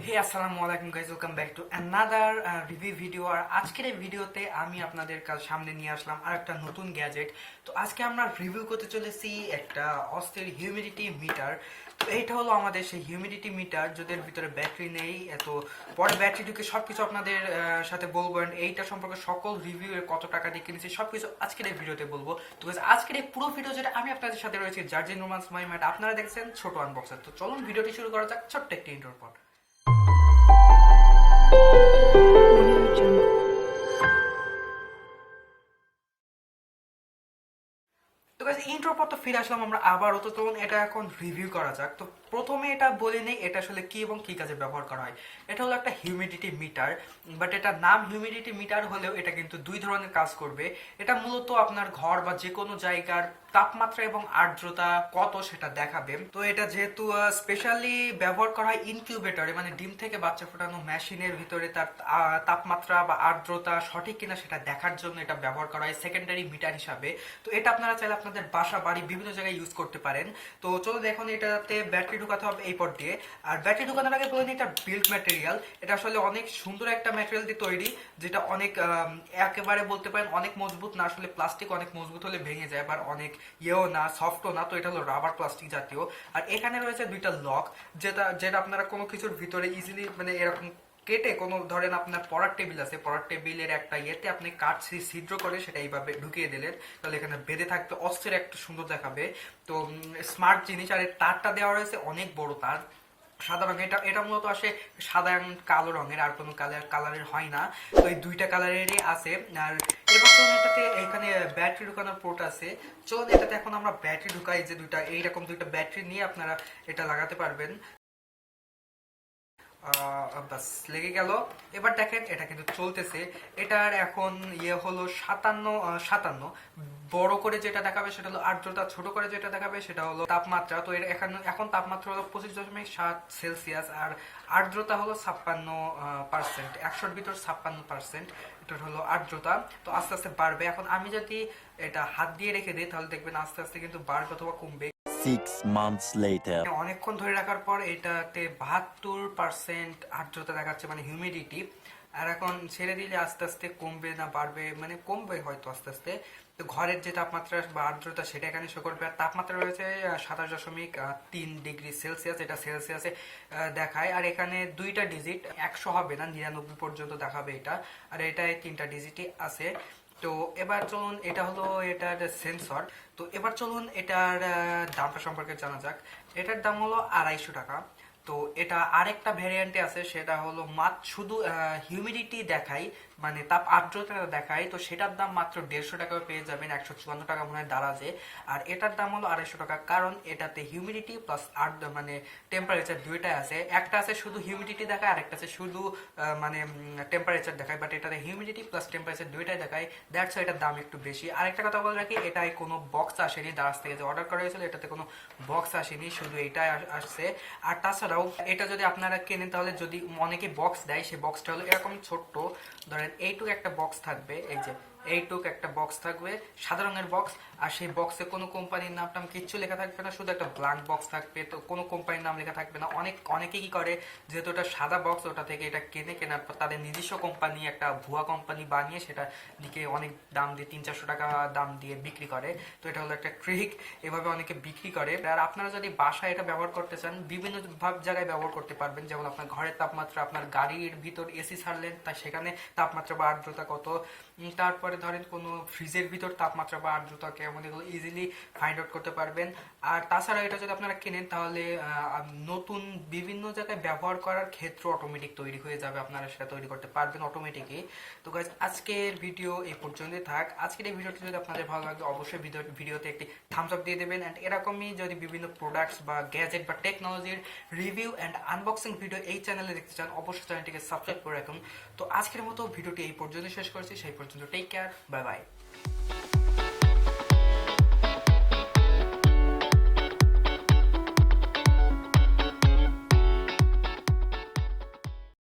হে আসসালামু আলাইকুম guys, welcome back to another review video. আর আজকের এই ভিডিওতে আমি আপনাদের সামনে নিয়ে আসলাম আর একটা নতুন গ্যাজেট। তো আজকে আমরা রিভিউ করতে চলেছি একটা অস্থির হিউমিডিটি মিটার। তো এইটা হলো আমাদের সেই হিউমিডিটি মিটার যাদের ভিতরে ব্যাটারি নেই, এত পরে ব্যাটারি ঢুকে সবকিছু আপনাদের সাথে বলবো। অ্যান্ড এইটা সম্পর্কে সকল রিভিউ এর কত টাকা দিয়ে কিনেছি সবকিছু আজকের এই ভিডিওতে বলবো। তো আজকের এই পুরো ভিডিও যেটা আমি আপনাদের সাথে রয়েছে জার্জিন রোমান্স মাই ম্যাট, আপনারা দেখছেন ছোট আনবক্সার। তো চলুন ভিডিওটি শুরু করা যাক ছোট্ট একটি ইন্ট্রোর পর। তো গাইস, ইন্ট্রোর পর তো ফিরে আসলাম আমরা আবারও। তো চলুন এটা এখন রিভিউ করা যাক। তো প্রথমে এটা বলে নেই এটা আসলে কি এবং কি কাজে ব্যবহার করা হয়। এটা হলো একটা হিউমিডিটি মিটার, বাট এটার নাম হিউমিডিটি মিটার হলেও এটা কিন্তু দুই ধরনের কাজ করবে। এটা মূলত আপনার ঘর বা যে কোনো জায়গার তাপমাত্রা এবং আর্দ্রতা কত সেটা দেখাবে। তো এটা যেহেতু স্পেশালি ব্যবহার করা হয় ইনকিউবেটরে, মানে ডিম থেকে বাচ্চা ফোটানো মেশিনের ভিতরে তার তাপমাত্রা বা আর্দ্রতা সঠিক কিনা সেটা দেখার জন্য এটা ব্যবহার করা হয় সেকেন্ডারি মিটার হিসাবে। তো এটা আপনারা চাইলে আপনাদের বাসা বাড়ি বিভিন্ন জায়গায় ইউজ করতে পারেন। তো চলো দেখুন, এটাতে ব্যাটারি ঢুকাতে হবে এই পর দিয়ে। আর ব্যাটারি ঢুকানোর আগে বলে নিই এটা বিল্ড ম্যাটেরিয়াল। এটা আসলে অনেক সুন্দর একটা ম্যাটেরিয়াল দিয়ে তৈরি, যেটা অনেক একেবারে বলতে পারেন অনেক মজবুত না। আসলে প্লাস্টিক অনেক মজবুত হলে ভেঙে যায়, আবার অনেক ইয়েও না, সফটও না। তো এটা হলো রাবার প্লাস্টিক জাতীয়। আর এখানে রয়েছে দুইটা লক, যেটা যেটা আপনারা কোনো কিছুর ভিতরে ইজিলি মানে এরকম কেটে, কোনো ধরেন আপনার পড়ার টেবিল আছে, পড়ার টেবিলের একটা ইয়েতে আপনি কাঠ ছিদ্র করে সেটা এইভাবে ঢুকিয়ে দিলেন, তাহলে এখানে বেঁধে থাকতে অস্থির একটা সুন্দর দেখাবে। তো স্মার্ট জিনিস। আর তারটা দেওয়া রয়েছে অনেক বড় তার, সাদা রঙের। এটা এটা মূলত আসে সাদা এবং কালো রঙের, আর কোনো কালারের হয় না। তো এই দুইটা কালারেরই আছে। আর এবার চলুন এটাতে এখানে ব্যাটারি ঢুকানোর পোর্ট আছে। চলুন এটাতে এখন আমরা ব্যাটারি ঢুকাই, যে দুইটা এইরকম দুইটা ব্যাটারি নিয়ে আপনারা এটা লাগাতে পারবেন। বাস লেগে গেল। এবার দেখেন এটা কিন্তু চলতেছে। এটার এখন ইয়ে হলো 57 বড় করে যেটা দেখাবে সেটা হলো আর্দ্রতা, ছোট করে যেটা দেখাবে সেটা হলো তাপমাত্রা। তো এর এখন তাপমাত্রা হলো 25.7 সেলসিয়াস, আর আর্দ্রতা হলো 56%। 100-র ভিতর 56% এটা হলো আর্দ্রতা। তো আস্তে আস্তে বাড়বে। এখন আমি যদি এটা হাত দিয়ে রেখে দিই তাহলে দেখবেন আস্তে আস্তে কিন্তু বাড়বে অথবা কমবে। 6 months later. অনেকক্ষণ ধরে রাখার পর এটাতে 72% আর্দ্রতা দেখাচ্ছে, মানে হিউমিডিটি। আর এখন ছেড়ে দিলে আস্তে আস্তে কমবে না বাড়বে, মানে কমবে হয়তো আস্তে আস্তে। তো ঘরের যে তাপমাত্রা বা আর্দ্রতা সেটা এখানে শো করবে। আর তাপমাত্রা রয়েছে 27.3 ডিগ্রি সেলসিয়াস, এটা সেলসিয়াসে দেখায়। আর এখানে দুইটা ডিজিট, 100 হবে না, 99 পর্যন্ত দেখাবে এটা। আর এটায় 3টা ডিজিটই আছে। তো এবার চলুন, এটা হলো এটার সেন্সর। তো এবার চলুন এটার দামটা সম্পর্কে জানা যাক। এটার দাম হলো 250 টাকা। তো এটা আরেকটা ভ্যারিয়েন্টে আছে, সেটা হলো মাত্র শুধু হিউমিডিটি দেখাই, মানে তাপ আর্দ্রতা দেখাই। তো সেটার দাম মাত্র 150 টাকা পেয়ে যাবেন, 154 টাকা মনে হয় দাঁড়াছে। আর এটার দাম হলো 250 টাকা, কারণ এটাতে হিউমিডিটি প্লাস মানে টেম্পারেচার দুইটাই আছে। একটা আছে শুধু হিউমিডিটি দেখায়, আর একটা আছে শুধু মানে টেম্পারেচার দেখায়। বাট এটাতে হিউমিডিটি প্লাস টেম্পারেচার দুইটাই দেখায়, দ্যাটস এটার দাম একটু বেশি। আরেকটা কথা বলে রাখি, এটাই কোনো বক্স আসেনি। দারাজ থেকে যে অর্ডার করা হয়েছিল এটাতে কোনো বক্স আসেনি, শুধু এটাই আসছে। আর তাছাড়াও এটা যদি আপনারা কেনেন তাহলে যদি অনেকে বক্স দেয়, সেই বক্সটা হলো এরকম ছোট্ট, ধরেন এইটুকু একটা বক্স থাকবে, এই যে এইটুক একটা বক্স থাকবে, সাদা রঙের বক্স। আর সেই বক্সে কোনো কোম্পানির নাম টাম কিচ্ছু লেখা থাকবে না, শুধু একটা ব্ল্যাঙ্ক বক্স থাকবে। তো কোনো কোম্পানির নাম লেখা থাকবে না। অনেকে কি করে, যেহেতু ওটা সাদা বক্স, ওটা থেকে এটা কেনার পর তাদের নিজস্ব কোম্পানি, একটা ভুয়া কোম্পানি বানিয়ে সেটা দিকে অনেক দাম দিয়ে 300-400 টাকা দাম দিয়ে বিক্রি করে। তো এটা হলো একটা ট্রিক, এভাবে অনেকে বিক্রি করে। আর আপনারা যদি বাসায় এটা ব্যবহার করতে চান, বিভিন্ন জায়গায় ব্যবহার করতে পারবেন। যেমন আপনার ঘরের তাপমাত্রা, আপনার গাড়ির ভিতর এসি ছাড়লেন তা সেখানে তাপমাত্রা বা আর্দ্রতা কত, তারপরে ধরেন কোনো ফ্রিজের ভিতর তাপমাত্রা বা আর্দ্রতা কেমন, এগুলো ইজিলি ফাইন্ড আউট করতে পারবেন। আর তাছাড়া এটা যদি আপনারা কেনেন তাহলে নতুন বিভিন্ন জায়গায় ব্যবহার করার ক্ষেত্র অটোমেটিক তৈরি হয়ে যাবে, আপনারা সেটা তৈরি করতে পারবেন অটোমেটিকই। তো গাইজ, আজকের ভিডিও এই পর্যন্তই থাক। আজকের এই ভিডিওটি যদি আপনাদের ভালো লাগে অবশ্যই ভিডিওতে একটি থামস আপ দিয়ে দেবেন। অ্যান্ড এরকমই যদি বিভিন্ন প্রোডাক্টস বা গ্যাজেট বা টেকনোলজির রিভিউ অ্যান্ড আনবক্সিং ভিডিও এই চ্যানেলে দেখতে চান অবশ্যই চ্যানেলটিকে সাবস্ক্রাইব করে রাখুন। তো আজকের মতো ভিডিওটি এই পর্যন্ত শেষ করছি, সেই পর্যন্ত টেক কেয়ার, বাই বাই।